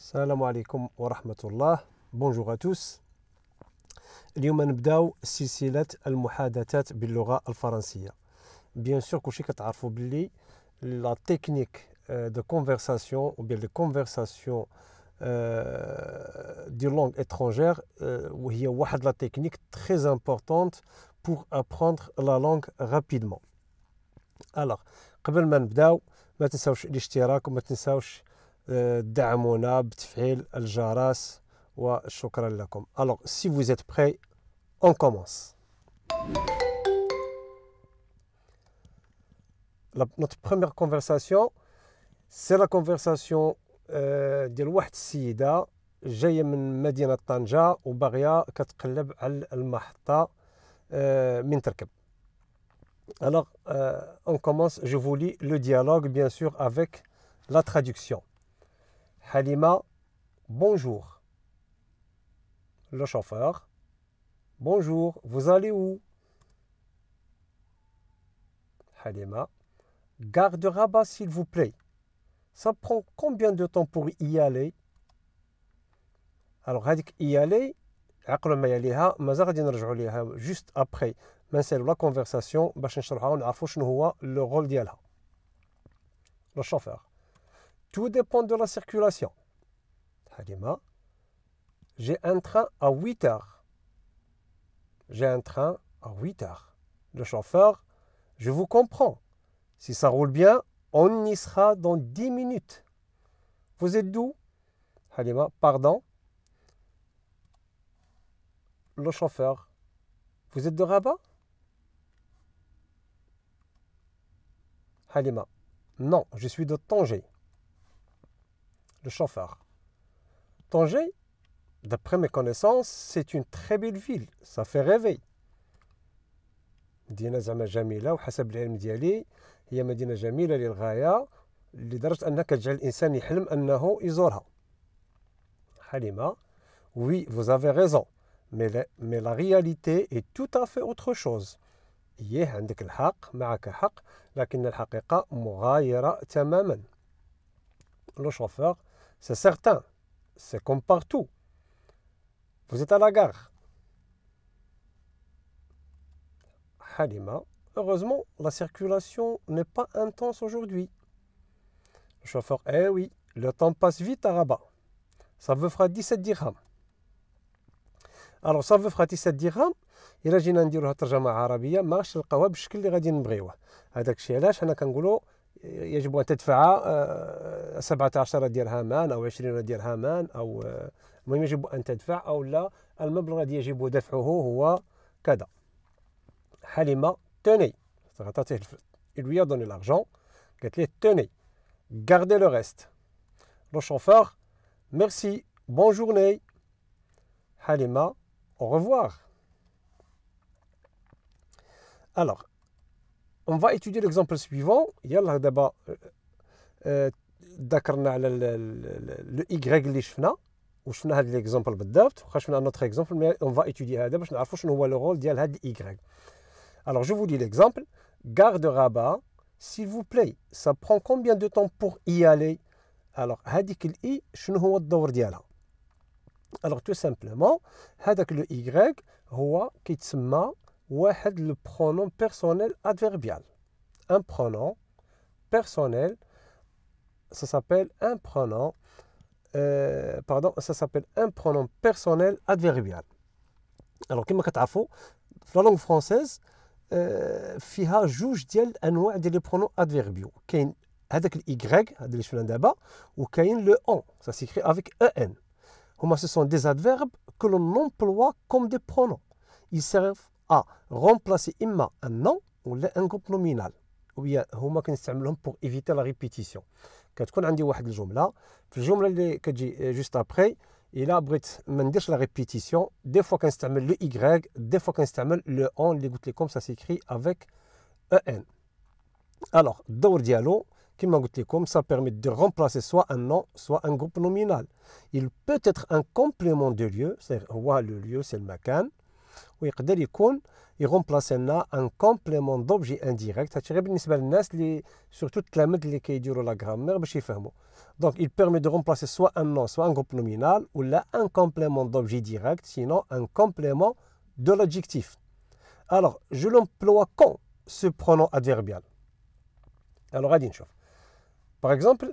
السلام عليكم ورحمة الله. بونجور توس. اليوم نبداو سلسلة المحادثات باللغة الفرنسية. بيان سور كلشي كتعرفوا باللي لا تكنيك دو كونفرساسيون ou bien les conversations دي لونغ étrangère وهي واحد لا تكنيك très importante pour apprendre la langue rapidement. Alors قبل ما نبداو ما تنساوش الاشتراك وما تنساوش دعمونا بتفعيل الجرس وشكرا لكم. Alors si vous êtes prêts, on commence. Notre première conversation, c'est la conversation ديال واحد السيدة جاية من مدينة طنجة وباغية كتقلب على المحطة من تركب. Alors on commence, je vous lis le dialogue bien sûr avec la traduction. Halima, bonjour. Le chauffeur, bonjour, vous allez où? Halima, gare de Rabat s'il vous plaît. Ça prend combien de temps pour y aller? Alors هذيك y aller عقل ما يليها مازال غادي نرجعوا ليها juste après ما نسالوا لا كونفرساسيون باش نشرحوها ونعرفوا شنو هو لو رول ديالها. Le chauffeur, tout dépend de la circulation. Halima, j'ai un train à 8 heures. J'ai un train à 8 heures. Le chauffeur, je vous comprends. Si ça roule bien, on y sera dans 10 minutes. Vous êtes d'où? Halima, pardon. Le chauffeur, vous êtes de Rabat? Halima, non, je suis de Tanger. Le chauffeur, Tanger, d'après mes connaissances, c'est une très belle ville. Ça fait rêver. مدينة زعما جميلة وحسب العلم ديالي هي مدينة جميلة للغاية لدرجة أنها كتجعل الإنسان يحلم أنه يزورها. حليمة, oui, vous avez raison. Mais la réalité est tout à fait autre chose. إيه عندك الحق معك حق لكن الحقيقة مغايرة تماما. Le chauffeur, c'est certain. C'est comme partout. Vous êtes à la gare. Halima, heureusement, la circulation n'est pas intense aujourd'hui. Le chauffeur, eh oui, le temps passe vite à Rabat. Ça vous fera 17 dirhams. Alors, ça vous fera 17 dirhams. إلا جينا نديروها ترجمة عربية ما غاش نلقاوها بالشكل اللي غادي نبغيوه. هذاك الشيء علاش حنا كنقولوا يجب أن تدفع 17 درهما أو 20 درهما أو المهم يجب أن تدفع أو لا المبلغ الذي يجب دفعه هو كذا. Halima, tenez. Il lui a donné l'argent. Tenez, gardez le reste. Le chauffeur, merci, bonne journée. Halima, au revoir. Alors, on va étudier l'exemple suivant. يلا دابا ذكرنا على le Y اللي شفنا وشفنا هذا l'exemple بالضبط وخا شفنا notre exemple mais on va étudier هذا باش نعرفوا شنو هو le rôle ديال هذا Y. Alors je vous lis l'exemple. Gare de Rabat, s'il vous plaît, ça prend combien de temps pour y aller? Alors هذيك الإي شنو هو الدور ديالها؟ Alors tout simplement هذاك le Y هو كيتسمى واحد le pronom personnel adverbial. Un pronom personnel, ça s'appelle un pronom ça s'appelle un pronom personnel adverbial. Alors كما كتعرفوا في la langue française فيها جوج ديال انواع ديال لي برونون ادفيربيو. كاين هذاك الاي هذا اللي شفنا دابا وكاين لو اون ça s'écrit avec en. هما ce sont des adverbes que l'on emploie comme des pronoms. Ils servent à remplacer اما un nom ولا un groupe nominal. وبيا هما كنستعملهم pour éviter la répétition. كتكون عندي واحد الجمله في الجمله اللي كتجي جوست ابري إلا بغيت ما نديرش لا ريبيتيسيون دي فوا كنستعمل لو Y دي فوا كنستعمل لو اون اللي قلت لكم ça s'écrit avec en. Alors الدور ديالو كما قلت لكم ça permet de remplacer soit un nom soit un groupe nominal. Il peut être un complément de lieu, c'est-à-dire هو le lieu c'est المكان ويقدر يكون يغومبلاسي لنا ان كومبليمون دوبجي انديريكت. هادشي غير بالنسبه للناس اللي سورتو التلاميذ اللي كيديروا لا غرامير باش يفهموا. دونك il permet de remplacer soit un nom soit un groupe nominal ou là un complément d'objet direct, sinon un complément de l'adjectif. Alors je l'emploie quand ce pronom adverbial. Alors غادي نشوف. Par exemple,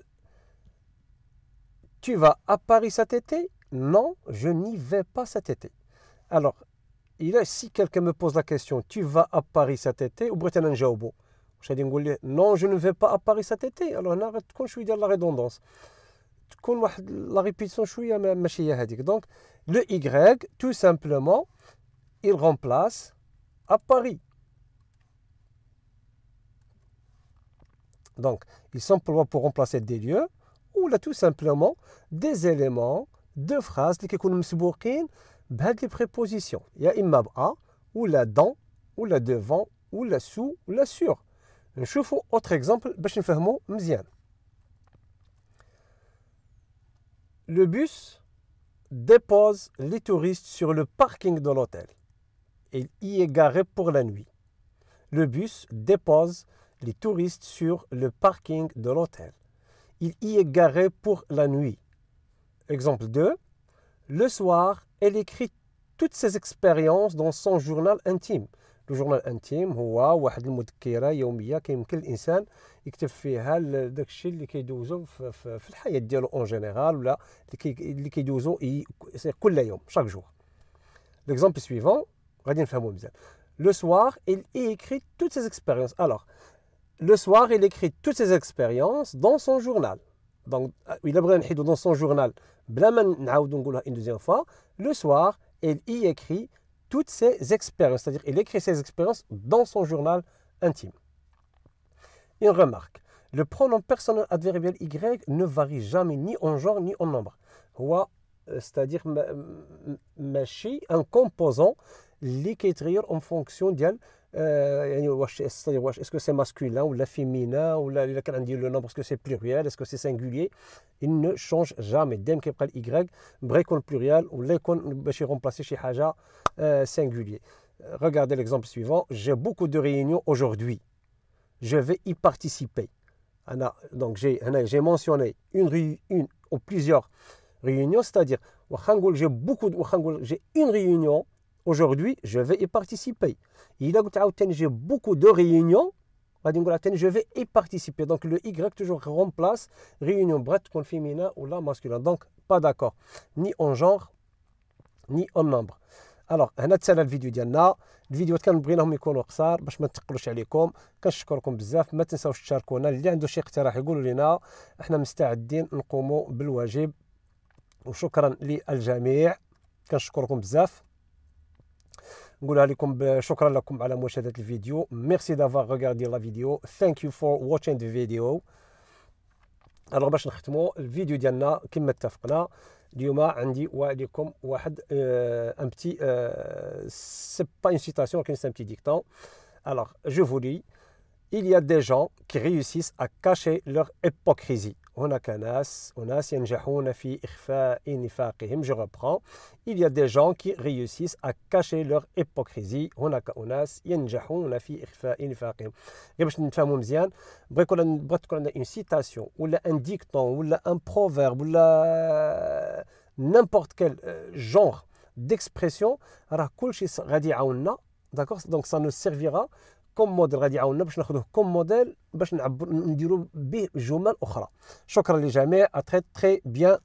tu vas à Paris cet été? Non, je n'y vais pas cet été. Alors si quelqu'un me pose la question, tu vas à Paris cet été, ou بغيت انا نجاوبو واش غادي نقول ليه non je ne vais pas à Paris cet été. alors هنا غتكون شويه ديال لا ريدوندونس، تكون واحد لا ريبيتيسيون شويه ماشي هي هذيك. دونك لو y tout simplement il remplace à Paris. Donc il s'emploie pour remplacer des lieux ou là tout simplement des éléments de phrases اللي كيكونوا مسبوقين بهاد لي بريبوزيسيون، يا اما بأ ولا dans ولا devant ولا sous ولا sur. نشوفوا autre exemple باش نفهموا مزيان. Le bus dépose les touristes sur le parking de l'hôtel. Il y est garé pour la nuit. Le bus dépose les touristes sur le parking de l'hôtel. Il y est garé pour la nuit. Exemple 2. Le soir, elle écrit toutes ses expériences dans son journal intime. Le journal intime هو واحد المذكرة يومية كيمكن الإنسان يكتب فيها داك الشيء اللي كيدوزو في الحياة ديالو اون جينيرال ولا اللي كيدوزو كل يوم chaque jour. L'exemple suivant غادي نفهمو مزيان. Le soir, il écrit toutes ses expériences. Alors, le soir, il écrit toutes ses expériences dans son journal. Donc, il a بغينا نحيدو dans son journal بلا ما نعاودو نقولها une deuxième fois. Le soir, il y écrit toutes ses expériences, c'est-à-dire il écrit ses expériences dans son journal intime. Une remarque, le pronom personnel adverbial Y ne varie jamais ni en genre ni en nombre. C'est-à-dire ماشي un composant اللي كيتغير en fonction ديال يعني واش est-ce que c'est masculin ou la féminin ou là كان عندي le nombre est-ce que c'est pluriel est-ce que c'est singulier. Il ne change jamais. دائما كيبقى ال Y بغى يكون pluriel ولا يكون باش يغومبلاسي شي حاجه singulier. Regardez l'exemple suivant. J'ai beaucoup de réunions aujourd'hui. Je vais y participer. Donc j'ai mentionné une ou plusieurs réunions, c'est-à-dire j'ai une réunion aujourd'hui, je vais y participer. Il a dit j'ai beaucoup de réunions, je vais y participer. Donc le Y toujours remplace réunion brette comme féminin ou la masculin. Donc pas d'accord, ni en genre, ni en nombre. Alors هنا تسالى الفيديو ديالنا. الفيديوهات كنبغيناهم يكونوا قصار باش ما نثقلوش عليكم. كنشكركم بزاف. ما تنساوش تشاركونا. اللي عنده شي اقتراح يقولوا لنا، احنا مستعدين نقوموا بالواجب. وشكرا للجميع. كنشكركم بزاف. نقولها لكم شكرا لكم على مشاهدة الفيديو. Merci d'avoir regardé la vidéo. Thank you for watching the video. alors باش نختموا الفيديو ديالنا كما اتفقنا اليوم عندي وعليكم واحد un petit c'est pas une citation ولكن c'est un petit dicton. Alors je vous lis. Il y a des gens qui réussissent à cacher leur hypocrisie. هناك أناس ينجحون في إخفاء نفاقهم. Je reprends. Il y a des gens qui réussissent à cacher leur hypocrisie. هناك أناس ينجحون في إخفاء نفاقهم. غير باش نفهموا مزيان بغيت تكون عندنا une citation ولا un dicton ولا un proverbe ولا n'importe quel genre d'expression راه كلشي غادي يعاوننا. d'accord donc ça nous servira كوم موديل غادي يعاوننا باش ناخذوه كوم موديل باش نديروا به جمل اخرى. شكرا للجميع. ا تري بيان